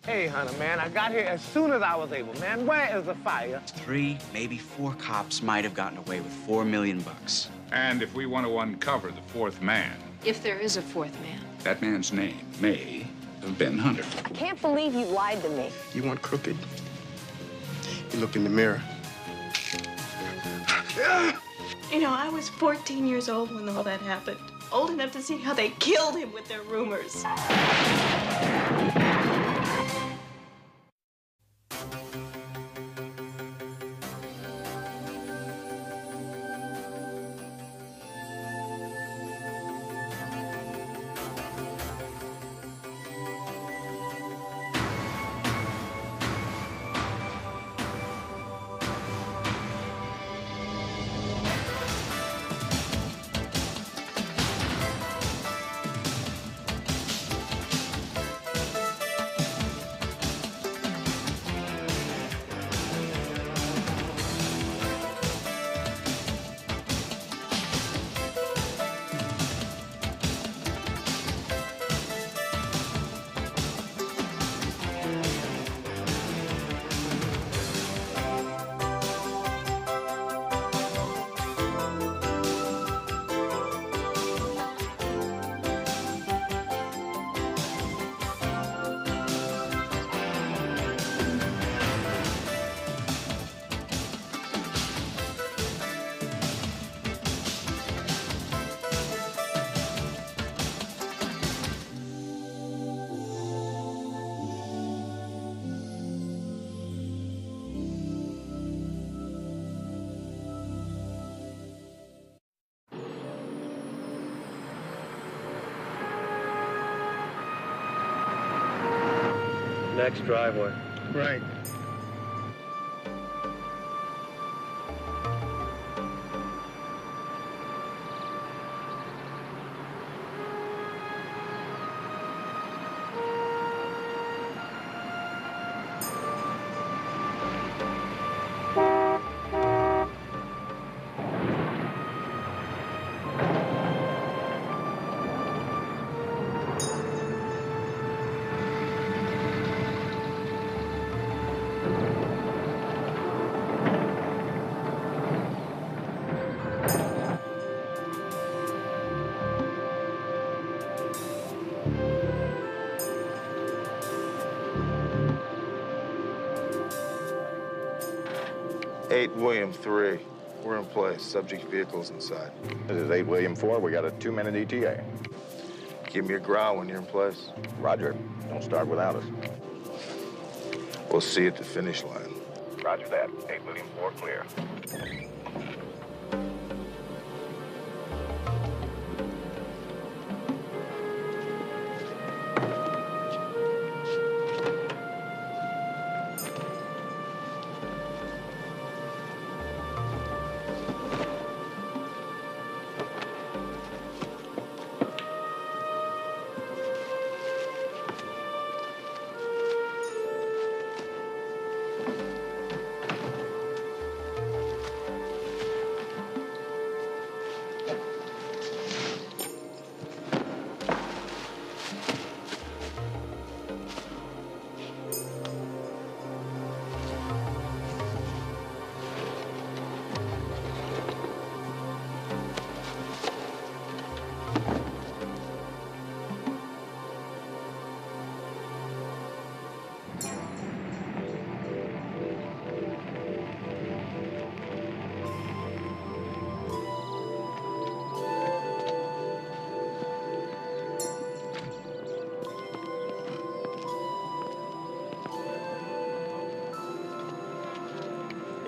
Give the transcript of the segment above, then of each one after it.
Hey, Hunter, man, I got here as soon as I was able, man. Where is the fire? 3, maybe 4 cops might have gotten away with $4 million. And if we want to uncover the fourth man... If there is a fourth man. That man's name may have been Hunter. I can't believe you lied to me. You weren't crooked. You look in the mirror. You know, I was 14 years old when all that happened. Old enough to see how they killed him with their rumors. Next driveway. Right. Eight William 3. We're in place. Subject vehicle's inside. This is 8 William 4. We got a 2-minute ETA. Give me a growl when you're in place. Roger. Don't start without us. We'll see you at the finish line. Roger that. 8 William 4 clear.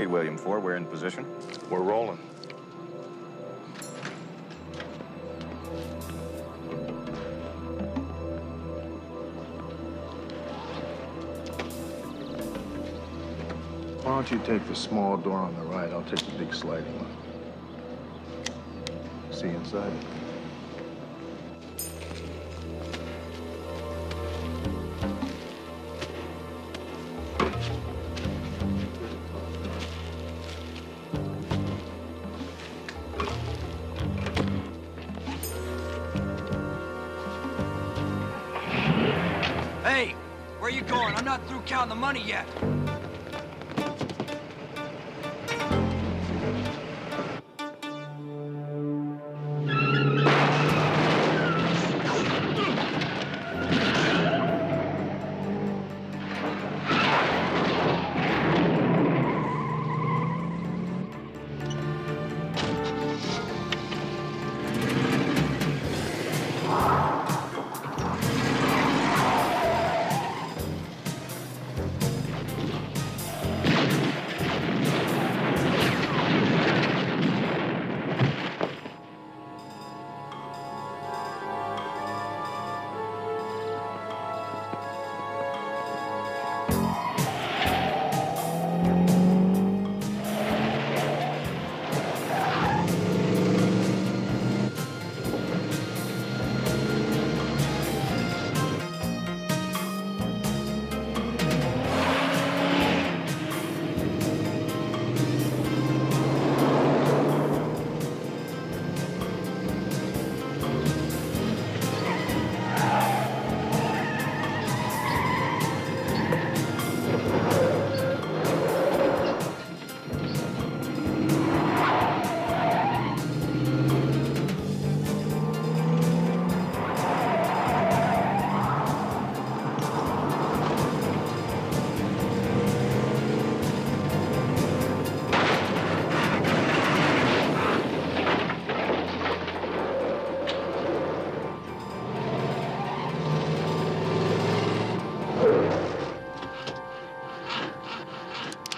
William 4, we're in position. We're rolling. Why don't you take the small door on the right? I'll take the big sliding one. See you inside. Hey, Where are you going? I'm not through counting the money yet.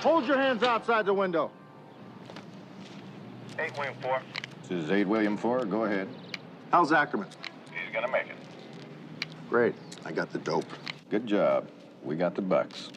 Hold your hands outside the window. 8 William 4. This is 8 William 4. Go ahead. How's Ackerman? He's gonna make it. Great. I got the dope. Good job. We got the bucks.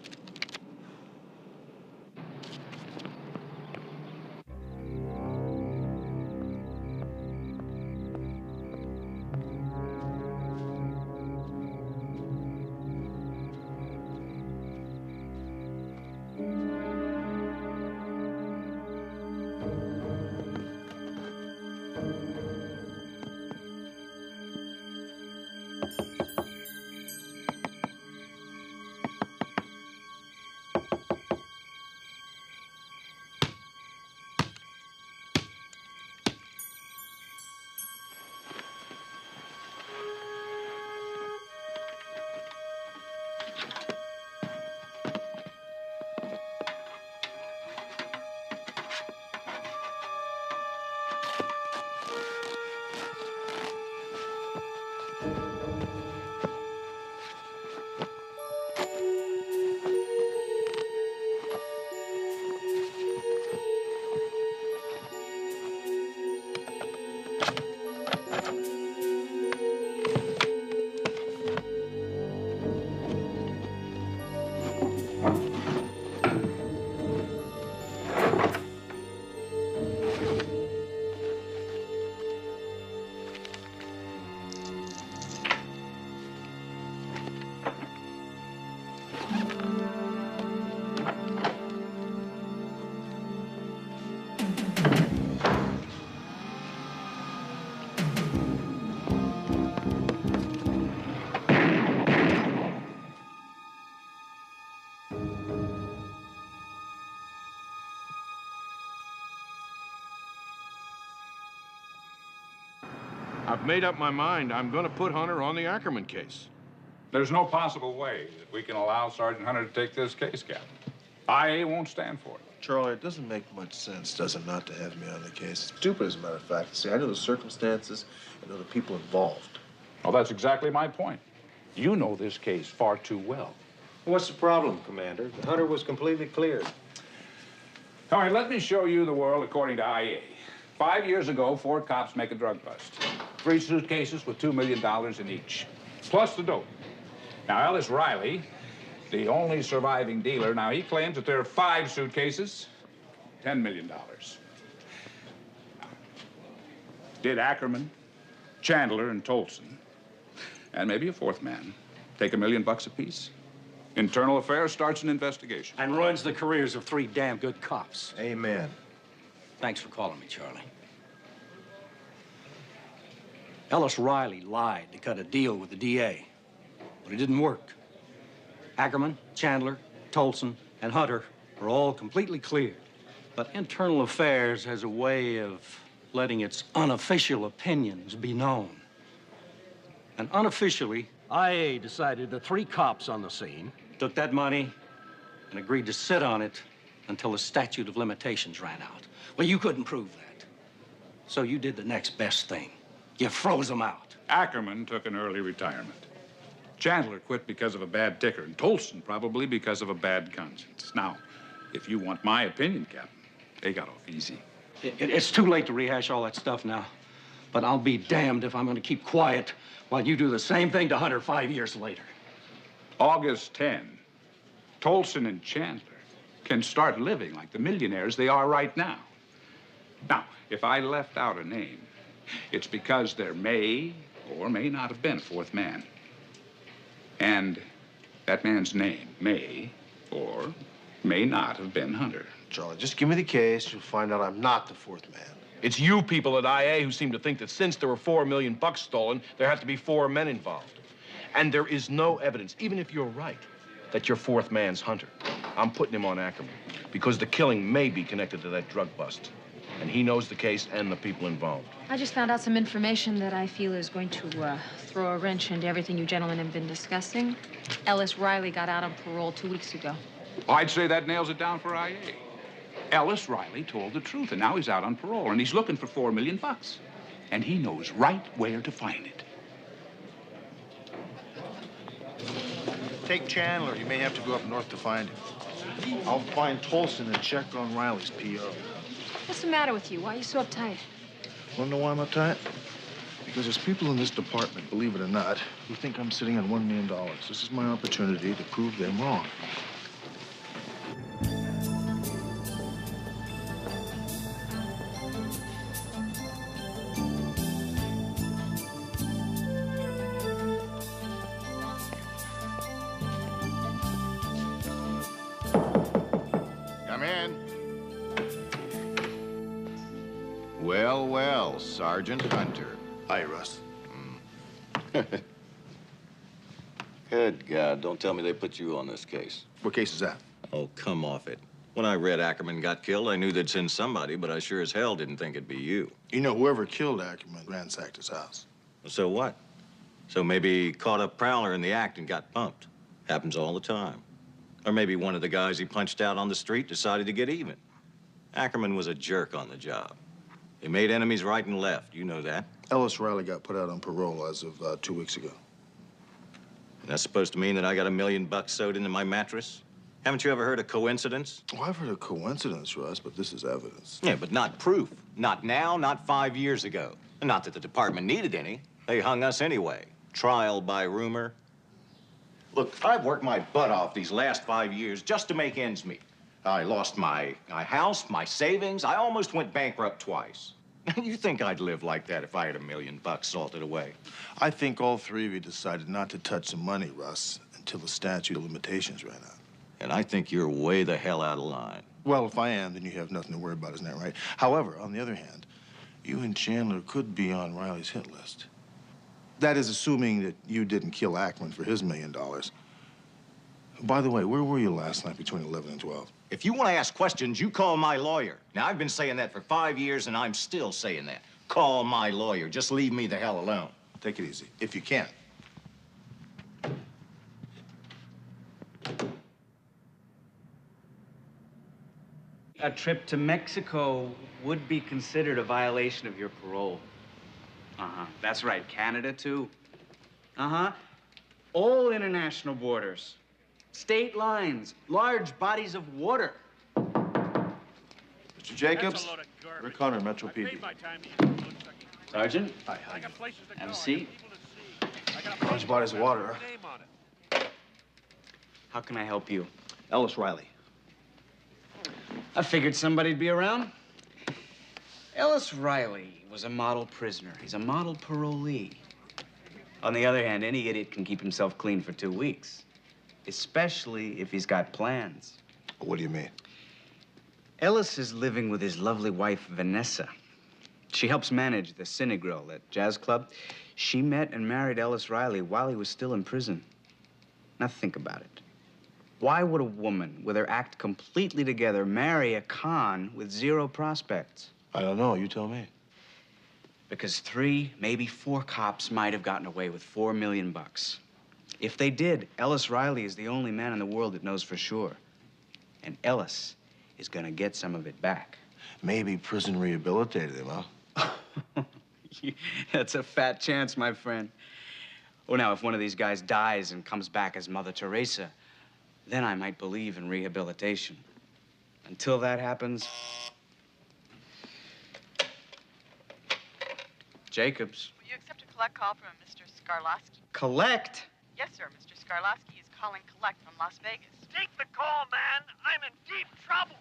I've made up my mind. I'm going to put Hunter on the Ackerman case. There's no possible way that we can allow Sergeant Hunter to take this case, Captain. IA won't stand for it. Charlie, it doesn't make much sense, does it, not to have me on the case? It's stupid, as a matter of fact. See, I know the circumstances, I know the people involved. Well, that's exactly my point. You know this case far too well. What's the problem, Commander? The Hunter was completely cleared. All right, let me show you the world according to IA. 5 years ago, 4 cops make a drug bust. 3 suitcases with $2 million in each, plus the dope. Now, Ellis Riley, the only surviving dealer, now he claims that there are 5 suitcases, $10 million. Did Ackerman, Chandler, and Tolson, and maybe a 4th man, take $1 million apiece? Internal Affairs starts an investigation. And ruins the careers of 3 damn good cops. Amen. Thanks for calling me, Charlie. Ellis Riley lied to cut a deal with the DA, but it didn't work. Ackerman, Chandler, Tolson, and Hunter are all completely clear. But Internal Affairs has a way of letting its unofficial opinions be known. And unofficially, IA decided the 3 cops on the scene took that money and agreed to sit on it until the statute of limitations ran out. Well, you couldn't prove that. So you did the next best thing. You froze them out. Ackerman took an early retirement. Chandler quit because of a bad ticker, and Tolson probably because of a bad conscience. Now, if you want my opinion, Captain, they got off easy. It's too late to rehash all that stuff now. But I'll be damned if I'm going to keep quiet while you do the same thing to Hunter 5 years later. August 10, Tolson and Chandler can start living like the millionaires they are right now. Now, if I left out a name, it's because there may or may not have been a 4th man. And that man's name may or may not have been Hunter. Charlie, just give me the case. You'll find out I'm not the 4th man. It's you people at IA who seem to think that since there were $4 million stolen, there have to be 4 men involved. And there is no evidence, even if you're right, that your 4th man's Hunter. I'm putting him on Ackerman because the killing may be connected to that drug bust. And he knows the case and the people involved. I just found out some information that I feel is going to throw a wrench into everything you gentlemen have been discussing. Ellis Riley got out on parole 2 weeks ago. I'd say that nails it down for IA. Ellis Riley told the truth, and now he's out on parole, and he's looking for $4 million. And he knows right where to find it. Take Chandler. You may have to go up north to find him. I'll find Tolson and check on Riley's P.O. What's the matter with you? Why are you so uptight? Want to know why I'm uptight? Because there's people in this department, believe it or not, who think I'm sitting on $1 million. This is my opportunity to prove them wrong. Come in. Well, well, Sergeant Hunter. Hi, Russ. Good God, don't tell me they put you on this case. What case is that? Oh, come off it. When I read Ackerman got killed, I knew they'd send somebody, but I sure as hell didn't think it'd be you. You know, whoever killed Ackerman ransacked his house. So what? So maybe he caught a prowler in the act and got bumped. Happens all the time. Or maybe one of the guys he punched out on the street decided to get even. Ackerman was a jerk on the job. He made enemies right and left. You know that. Ellis Riley got put out on parole as of 2 weeks ago. And that's supposed to mean that I got $1 million sewed into my mattress? Haven't you ever heard of coincidence? Oh, I've heard of coincidence, Russ, but this is evidence. Yeah, but not proof. Not now, not 5 years ago. And not that the department needed any. They hung us anyway. Trial by rumor. Look, I've worked my butt off these last 5 years just to make ends meet. I lost my house, my savings. I almost went bankrupt twice. You think I'd live like that if I had $1 million salted away? I think all 3 of you decided not to touch the money, Russ, until the statute of limitations ran out. And I think you're way the hell out of line. Well, if I am, then you have nothing to worry about, isn't that right? However, on the other hand, you and Chandler could be on Riley's hit list. That is assuming that you didn't kill Ackerman for his $1 million. By the way, where were you last night between 11 and 12? If you want to ask questions, you call my lawyer. Now, I've been saying that for 5 years, and I'm still saying that. Call my lawyer. Just leave me the hell alone. Take it easy, if you can. A trip to Mexico would be considered a violation of your parole. That's right. Canada, too. All international borders. State lines. Large bodies of water. Mr. Jacobs, Rick Hunter, Metro PD. Sergeant? Hi. Have a seat. Large bodies of water, huh? How can I help you? Ellis Riley. I figured somebody'd be around. Ellis Riley was a model prisoner. He's a model parolee. On the other hand, any idiot can keep himself clean for 2 weeks, especially if he's got plans. What do you mean? Ellis is living with his lovely wife, Vanessa. She helps manage the Cinegrill, that jazz club. She met and married Ellis Riley while he was still in prison. Now think about it. Why would a woman, with her act completely together, marry a con with zero prospects? I don't know. You tell me. Because 3, maybe 4 cops might have gotten away with $4 million. If they did, Ellis Riley is the only man in the world that knows for sure. And Ellis is gonna get some of it back. Maybe prison rehabilitated him, huh? That's a fat chance, my friend. Oh, now, if one of these guys dies and comes back as Mother Teresa, then I might believe in rehabilitation. Until that happens... Jacobs. Will you accept a collect call from Mr. Skarlowski? Collect? Yes, sir. Mr. Skarlowski is calling collect from Las Vegas. Take the call, man. I'm in deep trouble.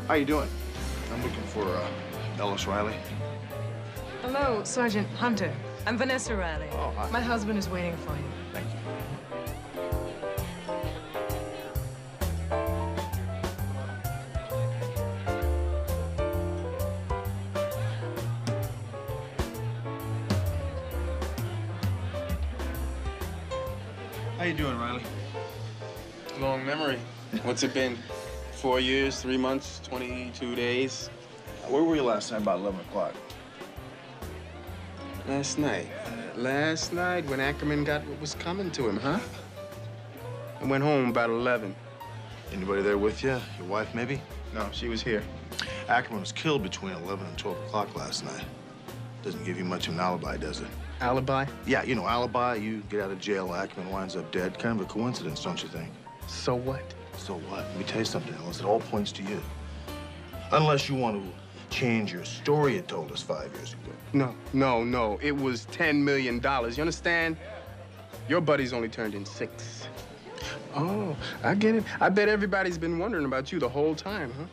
How you doing? I'm looking for Ellis Riley. Hello, Sergeant Hunter. I'm Vanessa Riley. Oh, hi. My husband is waiting for you. Thank you. How you doing, Riley? Long memory. What's it been? 4 years, 3 months, 22 days? Where were you last night about 11 o'clock? Last night. Last night when Ackerman got what was coming to him, huh? I went home about 11. Anybody there with you? Your wife, maybe? No, she was here. Ackerman was killed between 11 and 12 o'clock last night. Doesn't give you much of an alibi, does it? Alibi? Yeah, you know, alibi, you get out of jail, Ackerman winds up dead. Kind of a coincidence, don't you think? So what? So what? Let me tell you something, Ellis. It all points to you. Unless you want to change your story you told us 5 years ago. No. It was $10 million. You understand? Your buddy's only turned in 6. Oh, I get it. I bet everybody's been wondering about you the whole time, huh?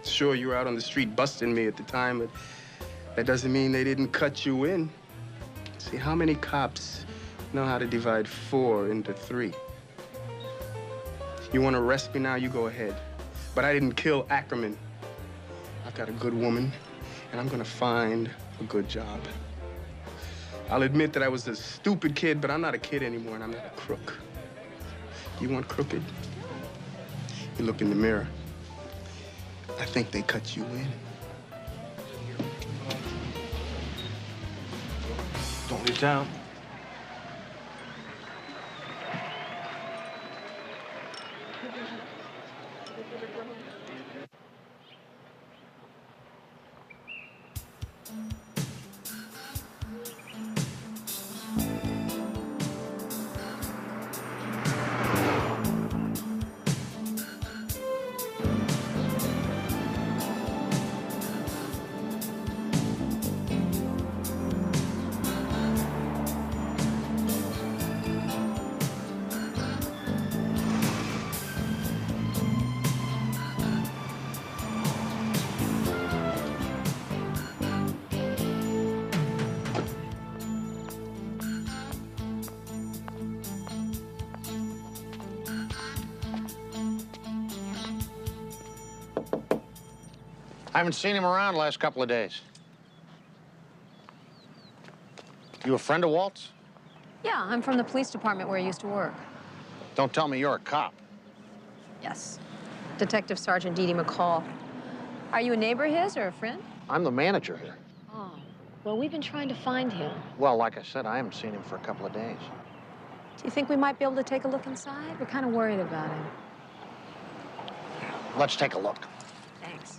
Sure, you were out on the street busting me at the time, but that doesn't mean they didn't cut you in. See, how many cops know how to divide 4 into 3? You want to arrest me now, you go ahead. But I didn't kill Ackerman. I've got a good woman, and I'm gonna find a good job. I'll admit that I was a stupid kid, but I'm not a kid anymore, and I'm not a crook. You want crooked? You look in the mirror. I think they cut you in. Don't leave town. I haven't seen him around the last couple of days. You a friend of Walt's? Yeah, I'm from the police department where I used to work. Don't tell me you're a cop. Yes. Detective Sergeant Dee Dee McCall. Are you a neighbor of his or a friend? I'm the manager here. Oh, well, we've been trying to find him. Well, like I said, I haven't seen him for a couple of days. Do you think we might be able to take a look inside? We're kind of worried about him. Let's take a look. Thanks.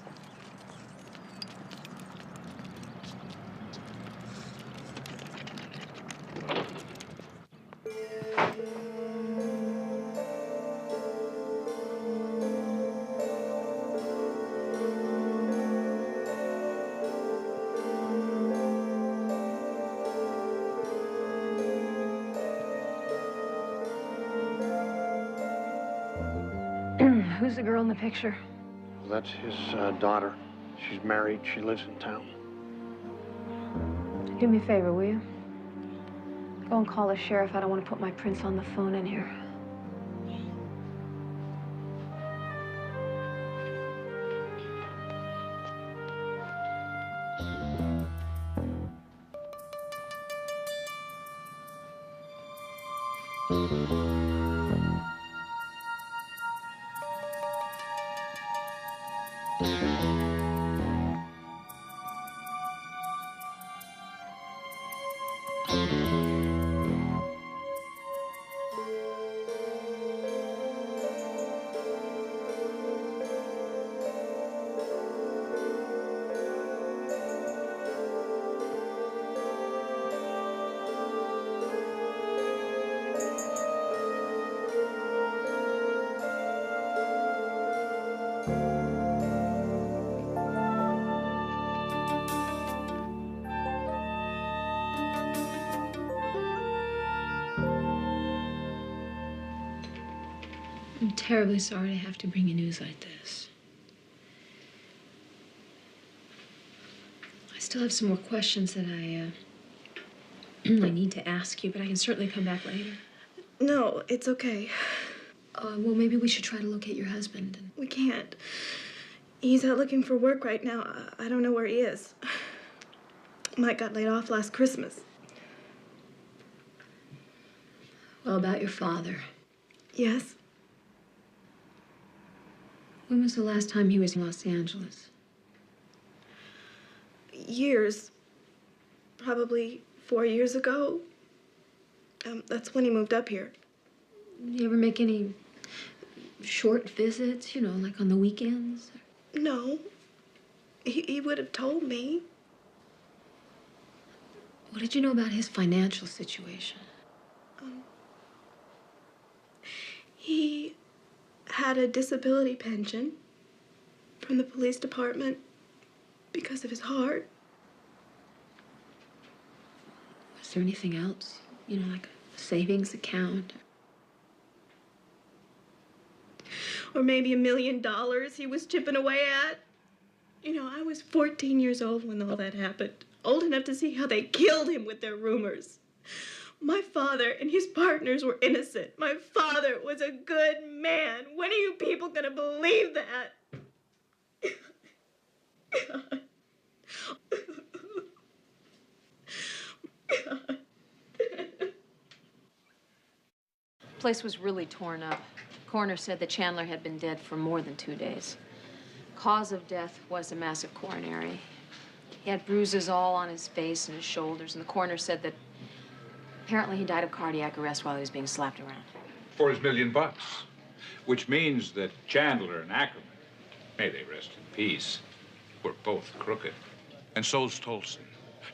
Who's the girl in the picture? That's his daughter. She's married. She lives in town. Do me a favor, will you? Go and call the sheriff. I don't want to put my prints on the phone in here. I'm terribly sorry to have to bring you news like this. I still have some more questions that I need to ask you, but I can certainly come back later. No, it's okay. Well, maybe we should try to locate your husband. We can't. He's out looking for work right now. I don't know where he is. Mike got laid off last Christmas. Well, about your father. Yes? When was the last time he was in Los Angeles? Years. Probably 4 years ago. That's when he moved up here. Did you ever make any short visits, you know, like on the weekends? No. He would have told me. What did you know about his financial situation? He had a disability pension from the police department because of his heart. Was there anything else? You know, like a savings account? Or maybe $1 million he was chipping away at. You know, I was 14 years old when all that happened. Old enough to see how they killed him with their rumors. My father and his partners were innocent. My father was a good man. When are you people gonna believe that? God. God. The place was really torn up. Coroner said that Chandler had been dead for more than 2 days. Cause of death was a massive coronary. He had bruises all on his face and his shoulders, and the coroner said that apparently he died of cardiac arrest while he was being slapped around. For his $1 million, which means that Chandler and Ackerman, may they rest in peace, were both crooked. And so's Tolson.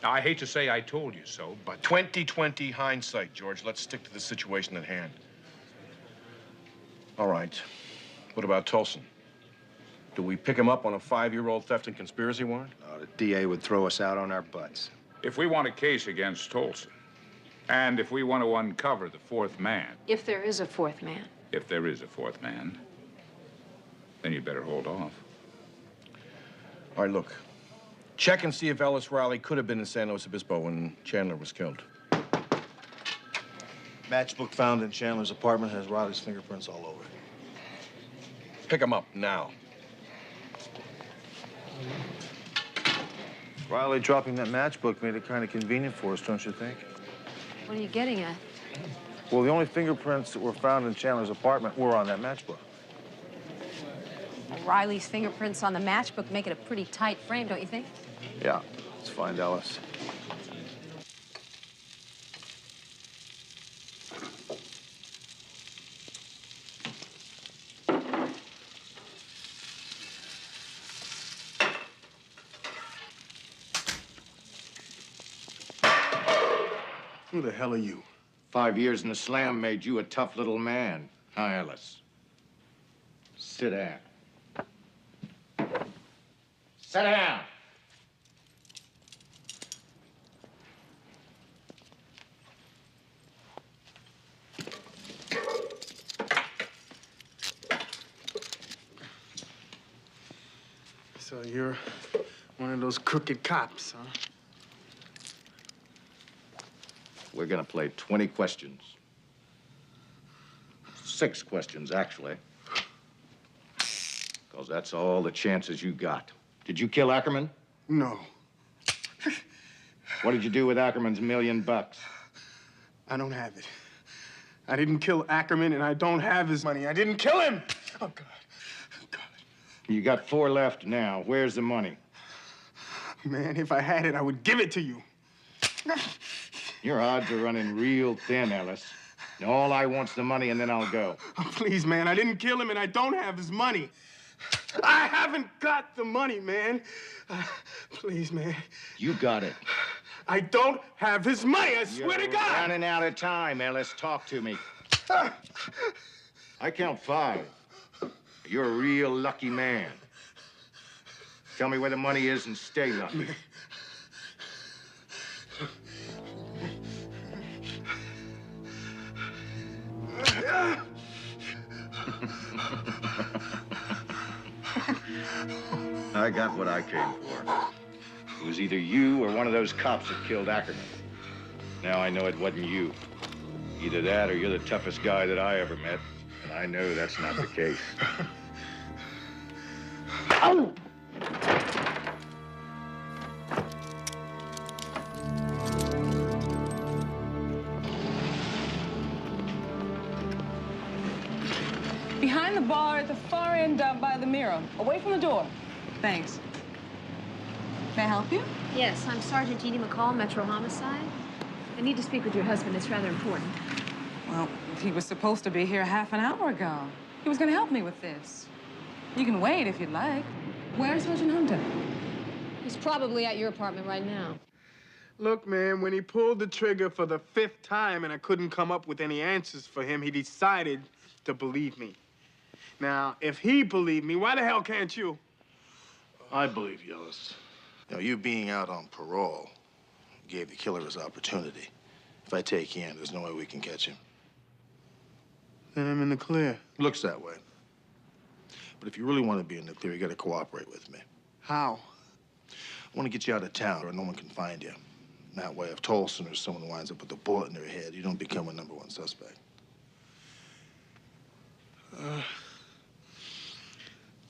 Now, I hate to say I told you so, but 20/20 hindsight, George. Let's stick to the situation at hand. All right. What about Tolson? Do we pick him up on a 5-year-old theft and conspiracy warrant? The DA would throw us out on our butts. If we want a case against Tolson, and if we want to uncover the fourth man, If there is a fourth man. if there is a fourth man, then you better hold off. All right, look. Check and see if Ellis Riley could have been in San Luis Obispo when Chandler was killed. Matchbook found in Chandler's apartment has Riley's fingerprints all over it. Pick him up now. Riley dropping that matchbook made it kind of convenient for us, don't you think? What are you getting at? Well, the only fingerprints that were found in Chandler's apartment were on that matchbook. Riley's fingerprints on the matchbook make it a pretty tight frame, don't you think? Yeah, let's find Ellis. Who the hell are you? 5 years in the slam made you a tough little man. Huh, Ellis? Sit down. Sit down. So you're those crooked cops, huh? We're gonna play 20 questions. 6 questions, actually. Because that's all the chances you got. Did you kill Ackerman? No. What did you do with Ackerman's $1 million? I don't have it. I didn't kill Ackerman, and I don't have his money. I didn't kill him! Oh, God. You got 4 left now. Where's the money? Man, if I had it, I would give it to you. Your odds are running real thin, Ellis. Now, all I want's the money, and then I'll go. Oh, please, man, I didn't kill him, and I don't have his money. I haven't got the money, man. Please, man. You got it. I don't have his money, I swear to God! You're running out of time, Ellis. Talk to me. I count 5. You're a real lucky man. Tell me where the money is and stay lucky. I got what I came for. It was either you or one of those cops that killed Ackerman. Now I know it wasn't you. Either that or you're the toughest guy that I ever met. And I know that's not the case. Ow! Behind the bar at the far end by the mirror, away from the door. Thanks. May I help you? Yes, I'm Sergeant Edie McCall, Metro Homicide. I need to speak with your husband. It's rather important. Well, he was supposed to be here half an hour ago. He was going to help me with this. You can wait if you'd like. Where's Sergeant Hunter? He's probably at your apartment right now. Look, man, when he pulled the trigger for the 5th time and I couldn't come up with any answers for him, he decided to believe me. Now, if he believed me, why the hell can't you? I believe you, Ellis. You know, you being out on parole gave the killer his opportunity. If I take you in, there's no way we can catch him. Then I'm in the clear. Looks that way. But if you really want to be in the clear, you got to cooperate with me. How? I want to get you out of town where no one can find you. That way, if Tolson or someone winds up with a bullet in their head, you don't become a #1 suspect.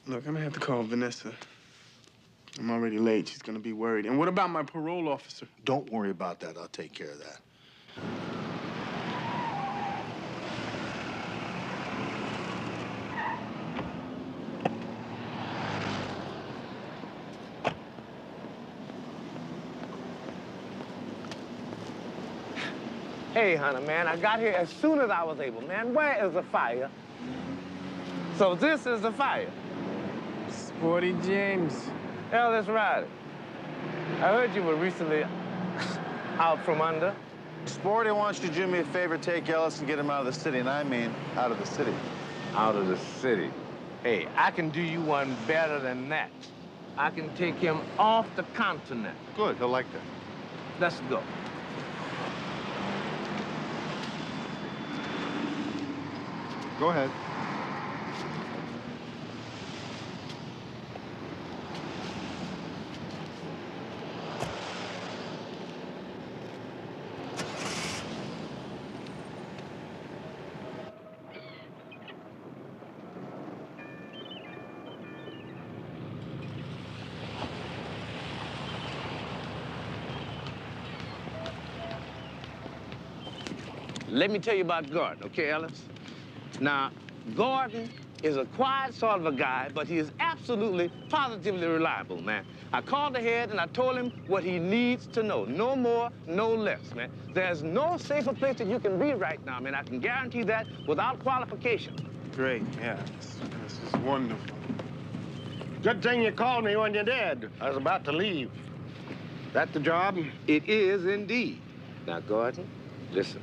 Look, I'm gonna have to call Vanessa. I'm already late. She's gonna be worried. And what about my parole officer? Don't worry about that. I'll take care of that. Hey, Hunter, man, I got here as soon as I was able. Man, where is the fire? So this is the fire. Sporty James. Ellis Riley. I heard you were recently out from under. Sporty wants you to do me a favor, take Ellis and get him out of the city, and I mean out of the city. Out of the city. Hey, I can do you one better than that. I can take him off the continent. Good, he'll like that. Let's go. Go ahead. Let me tell you about Gordon, okay, Ellis? Now, Gordon is a quiet sort of a guy, but he is absolutely, positively reliable, man. I called ahead and I told him what he needs to know. No more, no less, man. There's no safer place that you can be right now, man. I can guarantee that without qualification. Great, yeah. This is wonderful. Good thing you called me when you did. I was about to leave. That the job? It is indeed. Now, Gordon, listen.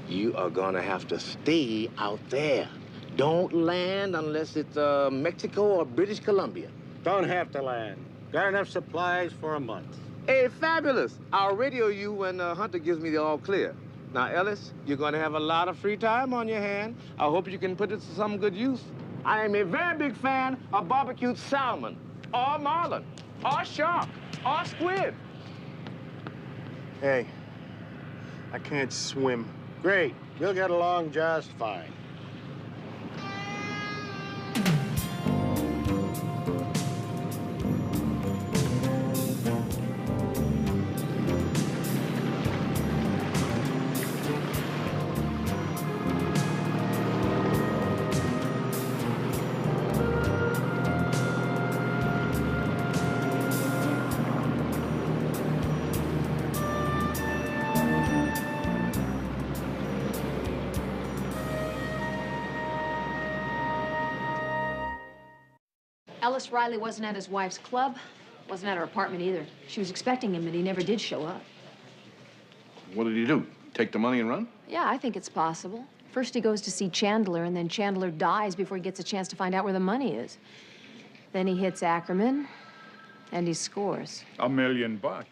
You are gonna have to stay out there. Don't land unless it's Mexico or British Columbia. Don't have to land. Got enough supplies for a month. Hey, fabulous. I'll radio you when Hunter gives me the all clear. Now, Ellis, you're gonna have a lot of free time on your hand. I hope you can put it to some good use. I am a very big fan of barbecued salmon, or marlin, or shark, or squid. Hey, I can't swim. Great. We'll get along just fine. Ellis Riley wasn't at his wife's club, wasn't at her apartment either. She was expecting him, but he never did show up. What did he do? Take the money and run? Yeah, I think it's possible. First he goes to see Chandler, and then Chandler dies before he gets a chance to find out where the money is. Then he hits Ackerman, and he scores. $1 million. But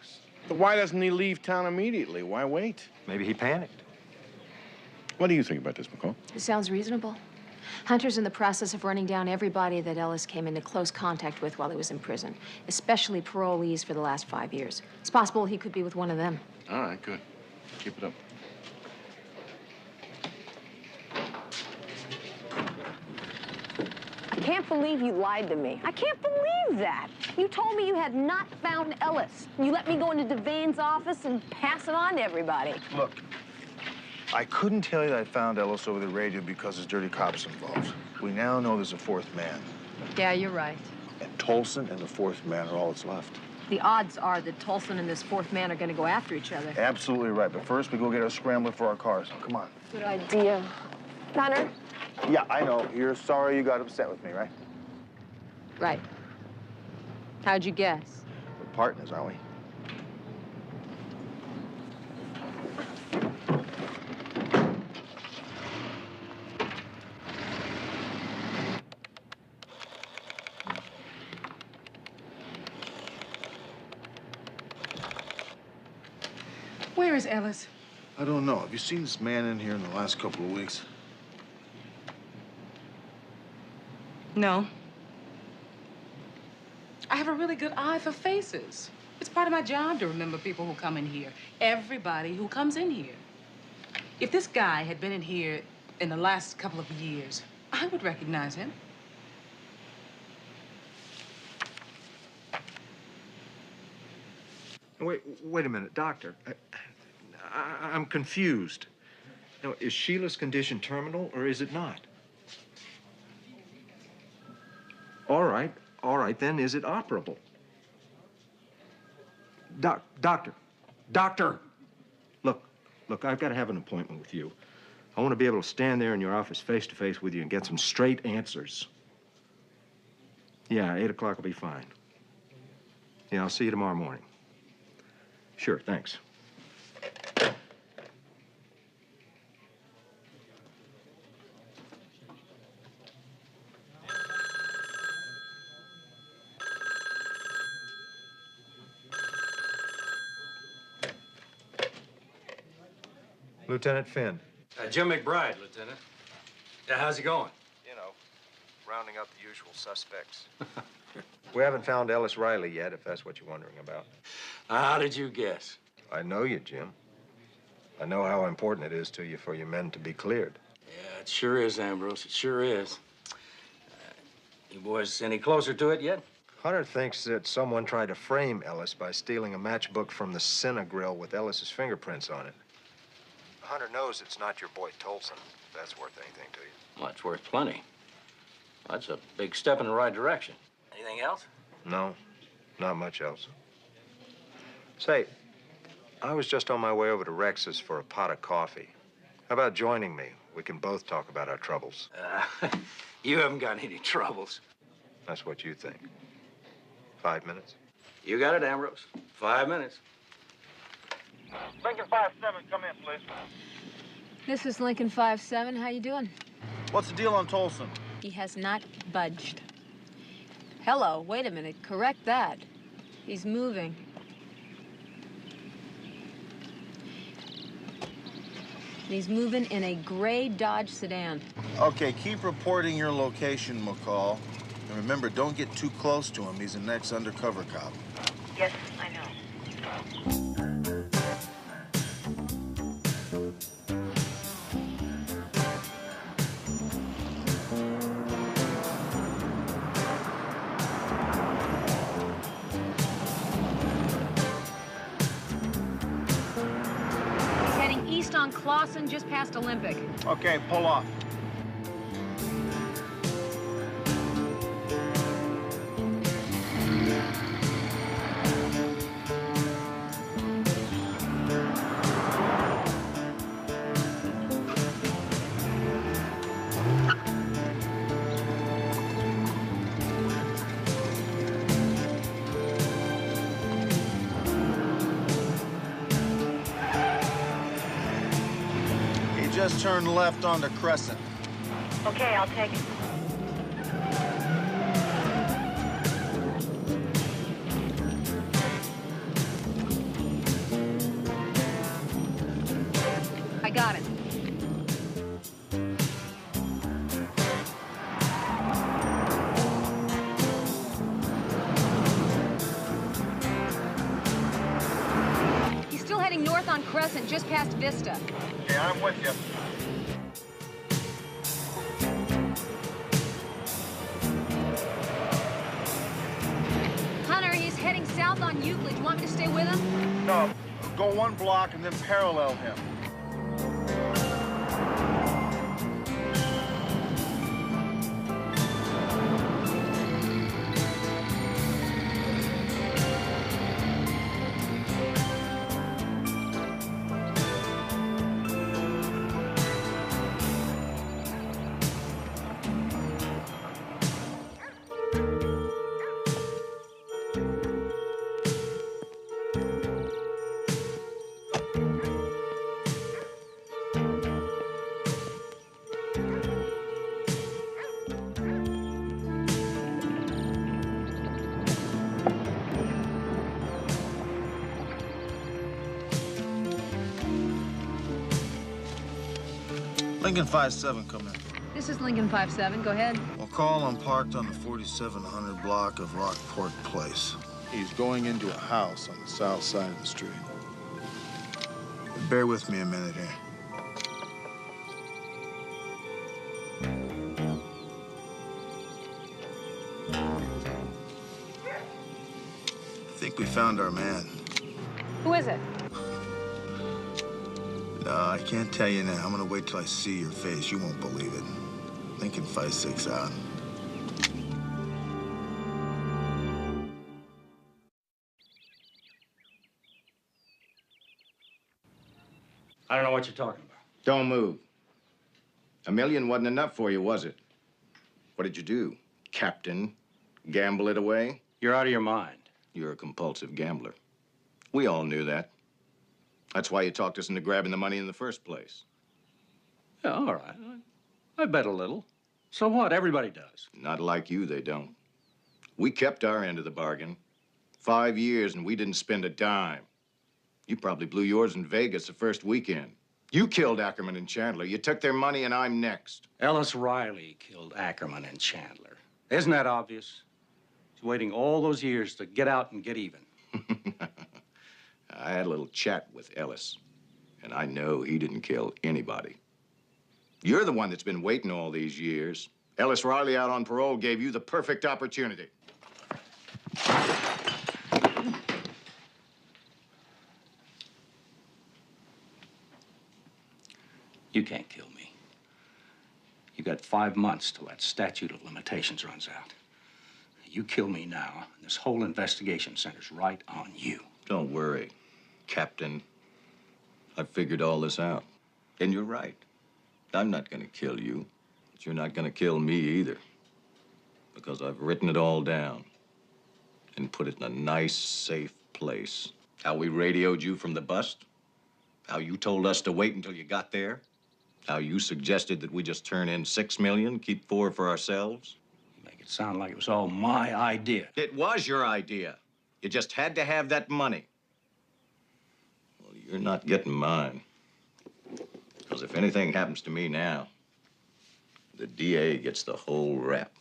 why doesn't he leave town immediately? Why wait? Maybe he panicked. What do you think about this, McCall? It sounds reasonable. Hunter's in the process of running down everybody that Ellis came into close contact with while he was in prison, especially parolees for the last 5 years. It's possible he could be with one of them. All right, good. Keep it up. I can't believe you lied to me. I can't believe that. You told me you had not found Ellis. You let me go into Devane's office and pass it on to everybody. Look, I couldn't tell you that I found Ellis over the radio because there's dirty cops involved. We now know there's a fourth man. Yeah, you're right. And Tolson and the fourth man are all that's left. The odds are that Tolson and this fourth man are going to go after each other. Absolutely right. But first, we go get our scrambler for our cars. Come on. Good idea. Hunter? Yeah, I know. You're sorry you got upset with me, right? Right. How'd you guess? We're partners, aren't we? Where is Ellis? I don't know. Have you seen this man in here in the last couple of weeks? No. I have a really good eye for faces. It's part of my job to remember people who come in here. Everybody who comes in here. If this guy had been in here in the last couple of years, I would recognize him. Wait a minute, Doctor. I'm confused. Now, is Sheila's condition terminal or is it not? All right, then is it operable? Doctor. Look, I've got to have an appointment with you. I want to be able to stand there in your office face to face with you and get some straight answers. Yeah, 8 o'clock will be fine. Yeah, I'll see you tomorrow morning. Sure, thanks. Lieutenant Finn. Jim McBride, Lieutenant. How's it going? You know, rounding up the usual suspects. We haven't found Ellis Riley yet, if that's what you're wondering about. How did you guess? I know you, Jim. I know how important it is to you for your men to be cleared. Yeah, it sure is, Ambrose. It sure is. You boys any closer to it yet? Hunter thinks that someone tried to frame Ellis by stealing a matchbook from the Grill with Ellis's fingerprints on it. Hunter knows it's not your boy Tolson, if that's worth anything to you. Well, it's worth plenty. That's a big step in the right direction. Anything else? No, not much else. Say, I was just on my way over to Rex's for a pot of coffee. How about joining me? We can both talk about our troubles. You haven't got any troubles. That's what you think. 5 minutes? You got it, Ambrose. 5 minutes. Lincoln 5-7, come in, please. This is Lincoln 5-7. How you doing? What's the deal on Tolson? He has not budged. Hello, wait a minute. Correct that. He's moving. He's moving in a gray Dodge sedan. Okay, keep reporting your location, McCall. And remember, don't get too close to him. He's an ex-undercover cop. Yes, I on Clausen, just past Olympic. Okay, pull off. Just turn left onto Crescent. Okay, I'll take it. I got it. He's still heading north on Crescent, just past Vista. Okay, I'm with you. Hunter, he's heading south on Euclid. Do you want me to stay with him? No, go one block and then parallel him. Lincoln 5-7, come in. This is Lincoln 5-7. Go ahead. Well, call him parked on the 4700 block of Rockport Place. He's going into a house on the south side of the street. Bear with me a minute here. I think we found our man. Who is it? No, I can't tell you now. I'm gonna wait till I see your face. You won't believe it. Lincoln 5-6 out. I don't know what you're talking about. Don't move. $1 million wasn't enough for you, was it? What did you do, Captain? Gamble it away? You're out of your mind. You're a compulsive gambler. We all knew that. That's why you talked us into grabbing the money in the first place. Yeah, all right. I bet a little. So what? Everybody does. Not like you, they don't. We kept our end of the bargain. 5 years and we didn't spend a dime. You probably blew yours in Vegas the first weekend. You killed Ackerman and Chandler. You took their money and I'm next. Ellis Riley killed Ackerman and Chandler. Isn't that obvious? He's waiting all those years to get out and get even. I had a little chat with Ellis, and I know he didn't kill anybody. You're the one that's been waiting all these years. Ellis Riley out on parole gave you the perfect opportunity. You can't kill me. You got 5 months till that statute of limitations runs out. You kill me now, and this whole investigation centers right on you. Don't worry, Captain. I've figured all this out. And you're right. I'm not gonna kill you, but you're not gonna kill me either. Because I've written it all down and put it in a nice, safe place. How we radioed you from the bust. How you told us to wait until you got there. How you suggested that we just turn in $6 million, keep 4 for ourselves. You make it sound like it was all my idea. It was your idea. You just had to have that money. Well, you're not getting mine. Because if anything happens to me now, the DA gets the whole rap.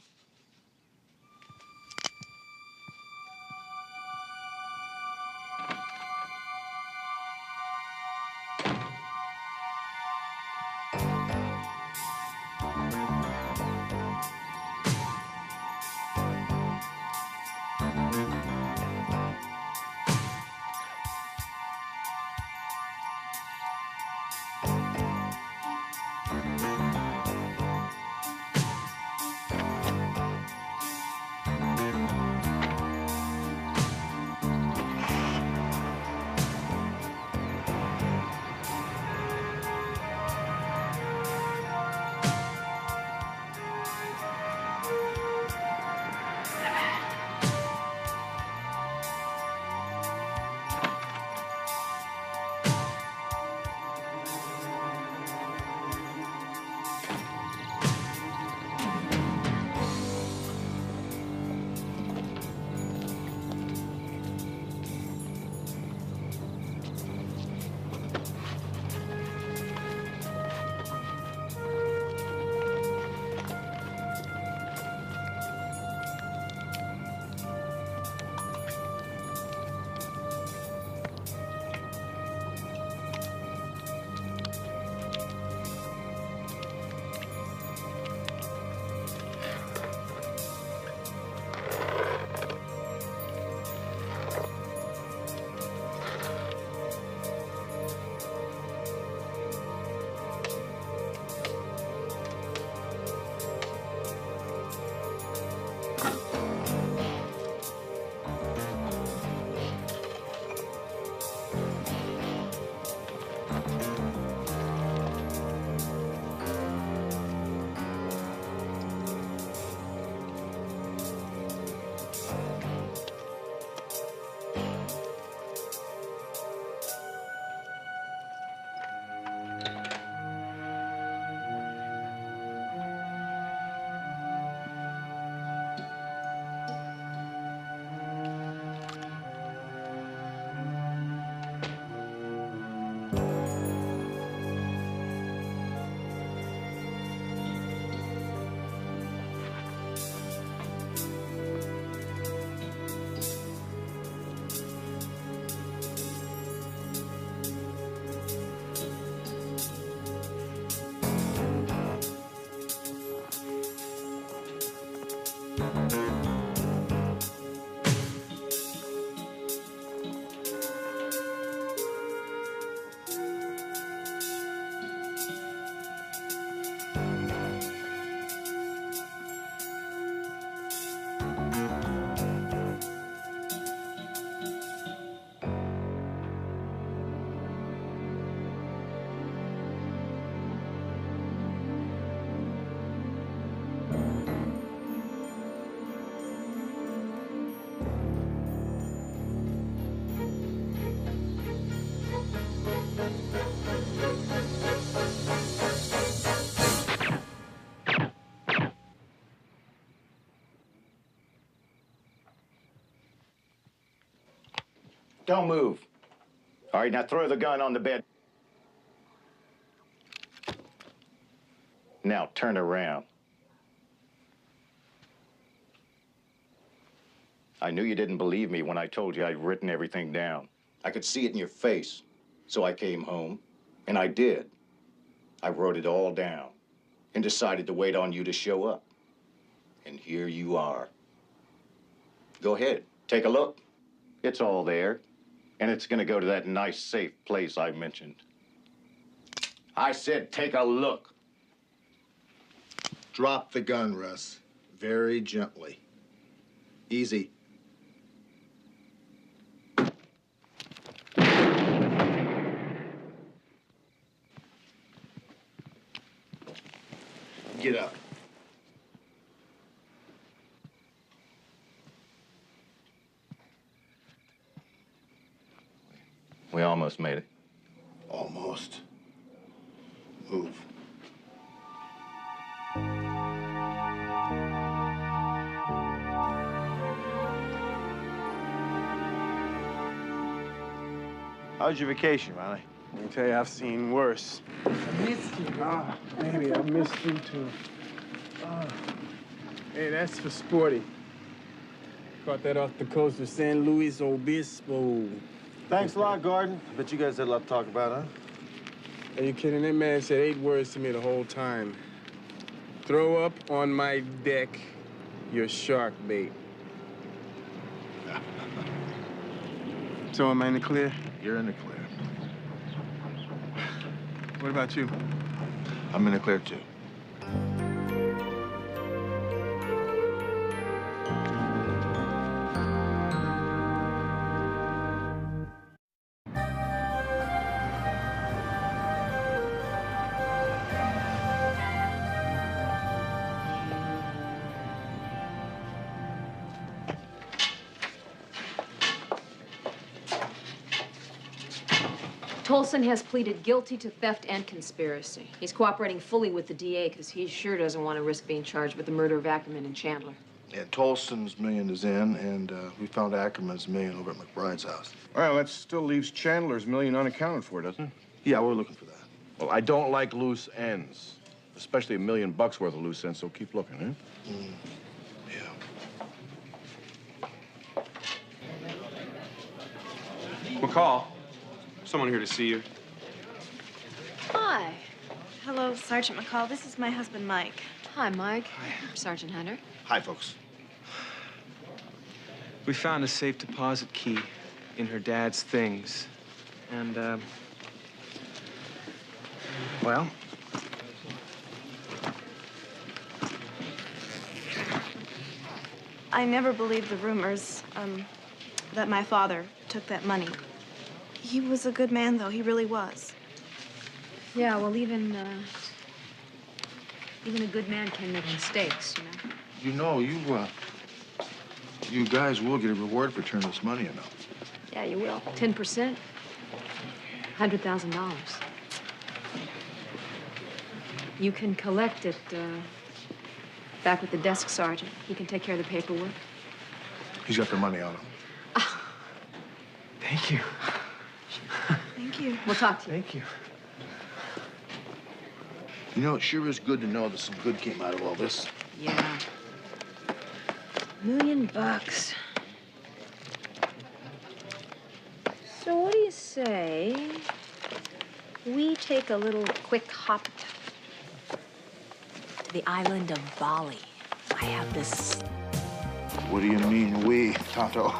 Don't move. All right, now throw the gun on the bed. Now turn around. I knew you didn't believe me when I told you I'd written everything down. I could see it in your face, so I came home, and I did. I wrote it all down and decided to wait on you to show up. And here you are. Go ahead, take a look. It's all there, and it's gonna go to that nice, safe place I mentioned. I said take a look. Drop the gun, Russ. Very gently. Easy. Get up. We almost made it. Almost. Move. How's your vacation, Riley? Let me tell you, I've seen worse. I missed you. Ah, baby, I missed you too. Hey, that's for Sporty. Caught that off the coast of San Luis Obispo. Thanks a lot, Gordon. I bet you guys had a lot to talk about, huh? Are you kidding? That man said 8 words to me the whole time. Throw up on my deck your shark bait. So am I in the clear? You're in the clear. What about you? I'm in the clear, too. Tolson has pleaded guilty to theft and conspiracy. He's cooperating fully with the DA because he sure doesn't want to risk being charged with the murder of Ackerman and Chandler. And Tolson's $1 million is in, and we found Ackerman's $1 million over at McBride's house. Well, that still leaves Chandler's $1 million unaccounted for, doesn't it? Yeah, we're looking for that. Well, I don't like loose ends, especially $1 million worth of loose ends, so keep looking, eh? McCall, someone here to see you. Hi. Hello, Sergeant McCall. This is my husband, Mike. Hi, Mike. Hi. Sergeant Hunter. Hi, folks. We found a safe deposit key in her dad's things. And, well, I never believed the rumors, that my father took that money. He was a good man, though. He really was. Yeah, well, even a good man can make mistakes, you know. You know, you guys will get a reward for turning this money in, though. Yeah, you will. 10%. $100,000. You can collect it back with the desk sergeant. He can take care of the paperwork. He's got the money on him. Thank you. Thank you. We'll talk to you. Thank you. You know, it sure is good to know that some good came out of all this. Yeah. $1 million. So what do you say we take a little quick hop to the island of Bali? I have this... What do you mean, we, Tonto?